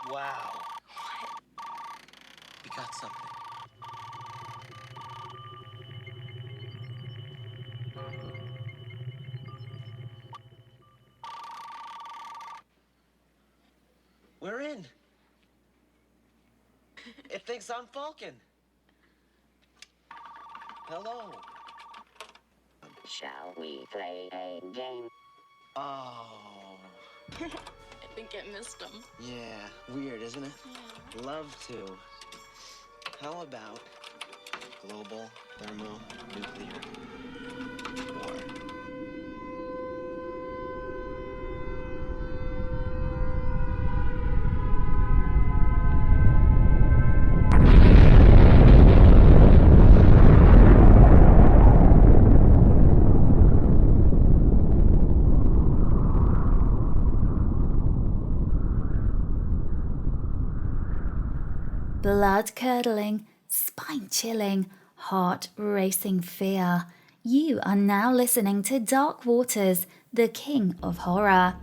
Wow. We got something. We're in. It thinks I'm Falcon. Hello. Shall we play a game? Oh. I think I missed him. Yeah, weird, isn't it? Yeah. Love to. How about global thermonuclear war? Blood-curdling, spine-chilling, heart-racing fear. You are now listening to Dark Waters, the King of Horror.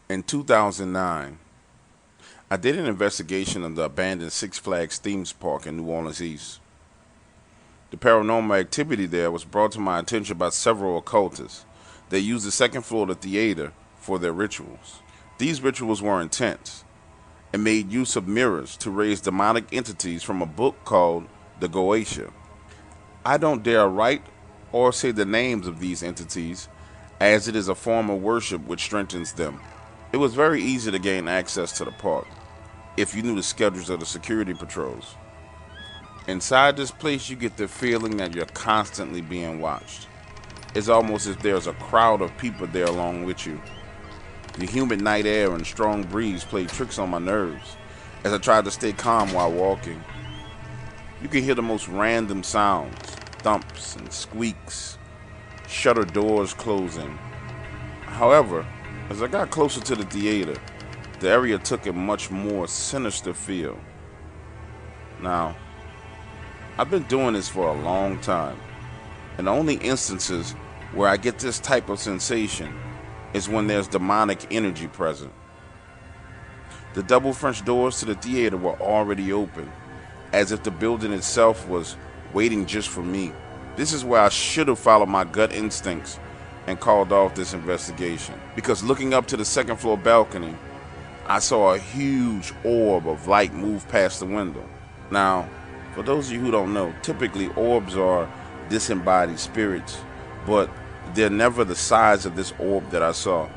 In 2009, I did an investigation of the abandoned Six Flags theme park in New Orleans East. The paranormal activity there was brought to my attention by several occultists. They used the second floor of the theater for their rituals. These rituals were intense and made use of mirrors to raise demonic entities from a book called The Goetia. I don't dare write or say the names of these entities, as it is a form of worship which strengthens them. It was very easy to gain access to the park if you knew the schedules of the security patrols. Inside this place, you get the feeling that you're constantly being watched. It's almost as if there's a crowd of people there along with you. The humid night air and strong breeze played tricks on my nerves as I tried to stay calm while walking. You can hear the most random sounds, thumps and squeaks, shutter doors closing. However, as I got closer to the theater, the area took a much more sinister feel. Now, I've been doing this for a long time, and the only instances where I get this type of sensation is when there's demonic energy present. The double French doors to the theater were already open, as if the building itself was waiting just for me. This is where I should have followed my gut instincts and called off this investigation, because looking up to the second floor balcony, I saw a huge orb of light move past the window. Now, for those of you who don't know, typically orbs are disembodied spirits, but they're never the size of this orb that I saw.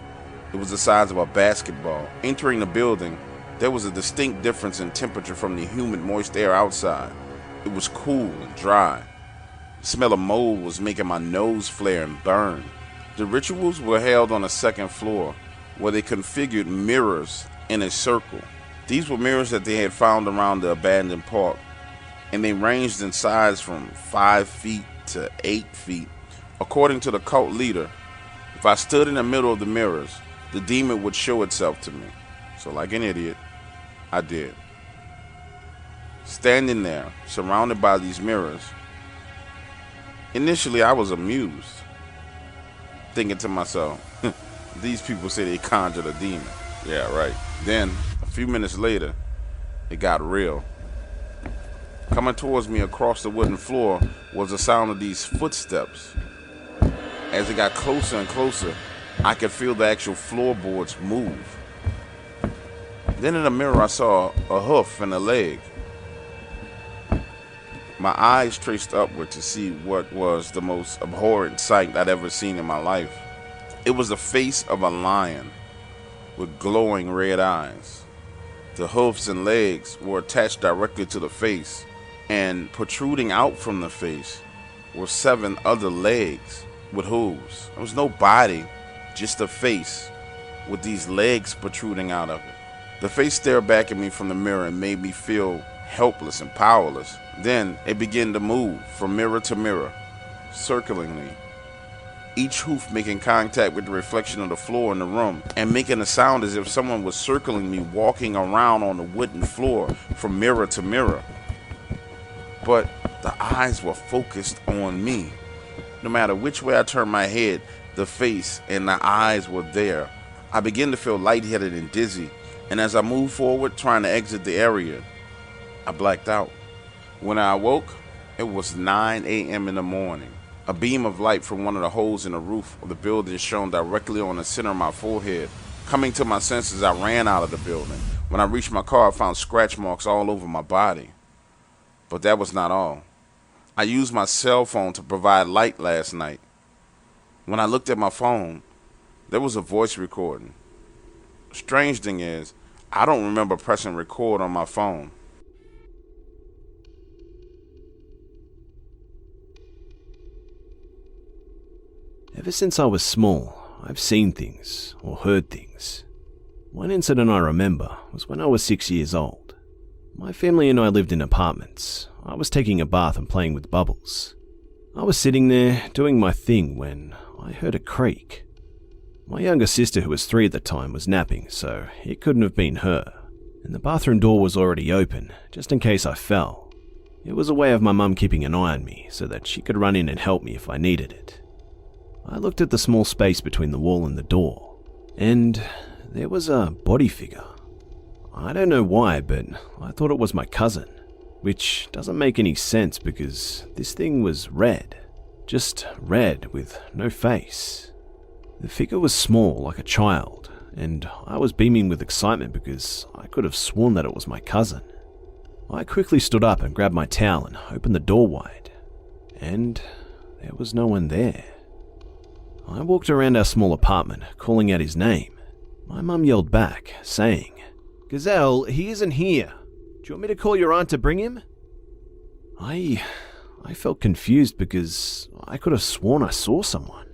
It was the size of a basketball. Entering the building, there was a distinct difference in temperature from the humid, moist air outside. It was cool and dry. The smell of mold was making my nose flare and burn. The rituals were held on the second floor, where they configured mirrors in a circle. These were mirrors that they had found around the abandoned park, and they ranged in size from 5 feet to 8 feet. According to the cult leader, if I stood in the middle of the mirrors, the demon would show itself to me. So like an idiot, I did. Standing there, surrounded by these mirrors, initially I was amused, thinking to myself, these people say they conjured a demon. Yeah, right. Then, a few minutes later, it got real. Coming towards me across the wooden floor was the sound of these footsteps. As it got closer and closer, I could feel the actual floorboards move. Then in the mirror I saw a hoof and a leg. My eyes traced upward to see what was the most abhorrent sight I'd ever seen in my life. It was the face of a lion with glowing red eyes. The hoofs and legs were attached directly to the face, and protruding out from the face were 7 other legs with hooves. There was no body, just a face with these legs protruding out of it. The face stared back at me from the mirror and made me feel helpless and powerless. Then it began to move from mirror to mirror, circling me, each hoof making contact with the reflection of the floor in the room and making a sound as if someone was circling me, walking around on the wooden floor from mirror to mirror. but the eyes were focused on me. No matter which way I turned my head, the face and the eyes were there. I began to feel lightheaded and dizzy, and as I moved forward, trying to exit the area, I blacked out. When I awoke, it was 9 a.m. in the morning. A beam of light from one of the holes in the roof of the building shone directly on the center of my forehead. Coming to my senses, I ran out of the building. When I reached my car, I found scratch marks all over my body. But that was not all. I used my cell phone to provide light last night. When I looked at my phone, there was a voice recording. Strange thing is, I don't remember pressing record on my phone. Ever since I was small, I've seen things or heard things. One incident I remember was when I was 6 years old. My family and I lived in apartments. I was taking a bath and playing with bubbles. I was sitting there doing my thing when I heard a creak. My younger sister, who was 3 at the time, was napping, so it couldn't have been her. And the bathroom door was already open, just in case I fell. It was a way of my mum keeping an eye on me so that she could run in and help me if I needed it. I looked at the small space between the wall and the door, and there was a body figure. I don't know why, but I thought it was my cousin, which doesn't make any sense because this thing was red. Just red with no face. The figure was small, like a child, and I was beaming with excitement because I could have sworn that it was my cousin. I quickly stood up and grabbed my towel and opened the door wide, and there was no one there. I walked around our small apartment, calling out his name. My mum yelled back, saying, "Gazelle, he isn't here. Do you want me to call your aunt to bring him?" I felt confused because I could have sworn I saw someone.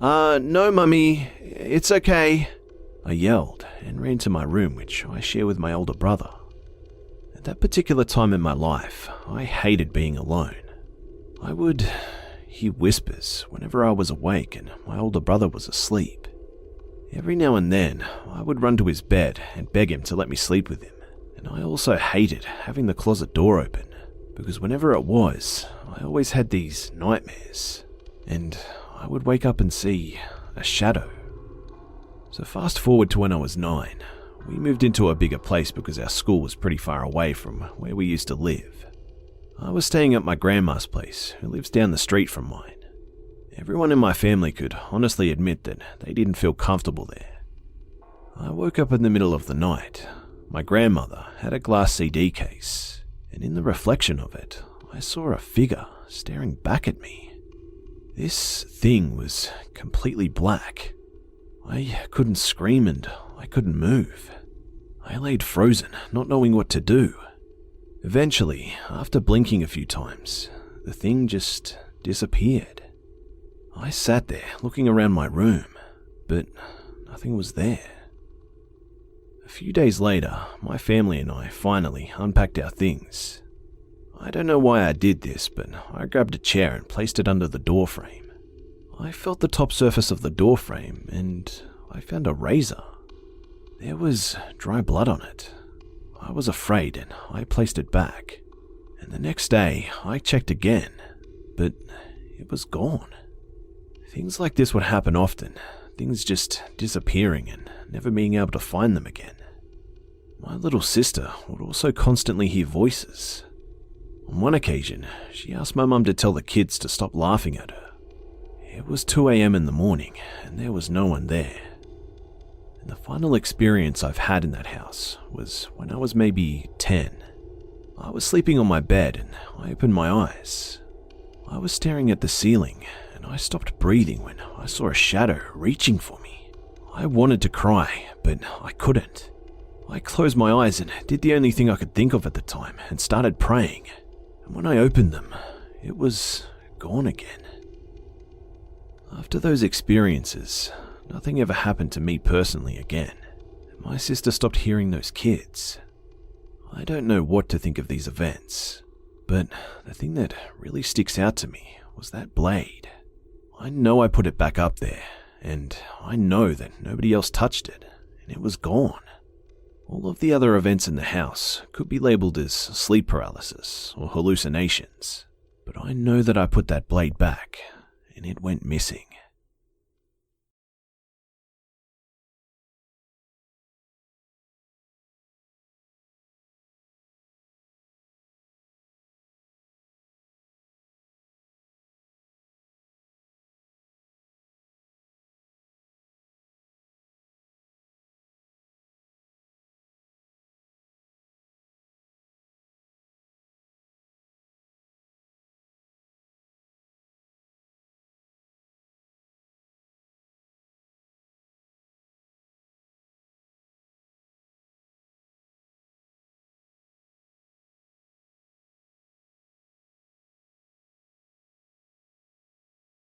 No, Mummy, it's okay," I yelled and ran to my room, which I share with my older brother. At that particular time in my life, I hated being alone. I would hear whispers whenever I was awake and my older brother was asleep. Every now and then, I would run to his bed and beg him to let me sleep with him. And I also hated having the closet door open, because whenever it was, I always had these nightmares, and I would wake up and see a shadow. So fast forward to when I was 9. We moved into a bigger place because our school was pretty far away from where we used to live. I was staying at my grandma's place, who lives down the street from mine. Everyone in my family could honestly admit that they didn't feel comfortable there. I woke up in the middle of the night. My grandmother had a glass CD case, and in the reflection of it, I saw a figure staring back at me. This thing was completely black. I couldn't scream and I couldn't move. I laid frozen, not knowing what to do. Eventually, after blinking a few times, the thing just disappeared. I sat there looking around my room, but nothing was there. A few days later, my family and I finally unpacked our things. I don't know why I did this, but I grabbed a chair and placed it under the door frame. I felt the top surface of the door frame and I found a razor. There was dry blood on it. I was afraid and I placed it back. And the next day, I checked again, but it was gone. Things like this would happen often, things just disappearing and never being able to find them again. My little sister would also constantly hear voices. On one occasion, she asked my mum to tell the kids to stop laughing at her. It was 2 a.m. in the morning and there was no one there. And the final experience I've had in that house was when I was maybe 10. I was sleeping on my bed and I opened my eyes. I was staring at the ceiling and I stopped breathing when I saw a shadow reaching for me. I wanted to cry, but I couldn't. I closed my eyes and did the only thing I could think of at the time and started praying. And when I opened them, it was gone again. After those experiences, nothing ever happened to me personally again. My sister stopped hearing those kids. I don't know what to think of these events, but the thing that really sticks out to me was that blade. I know I put it back up there, and I know that nobody else touched it, and it was gone. All of the other events in the house could be labelled as sleep paralysis or hallucinations, but I know that I put that blade back and it went missing.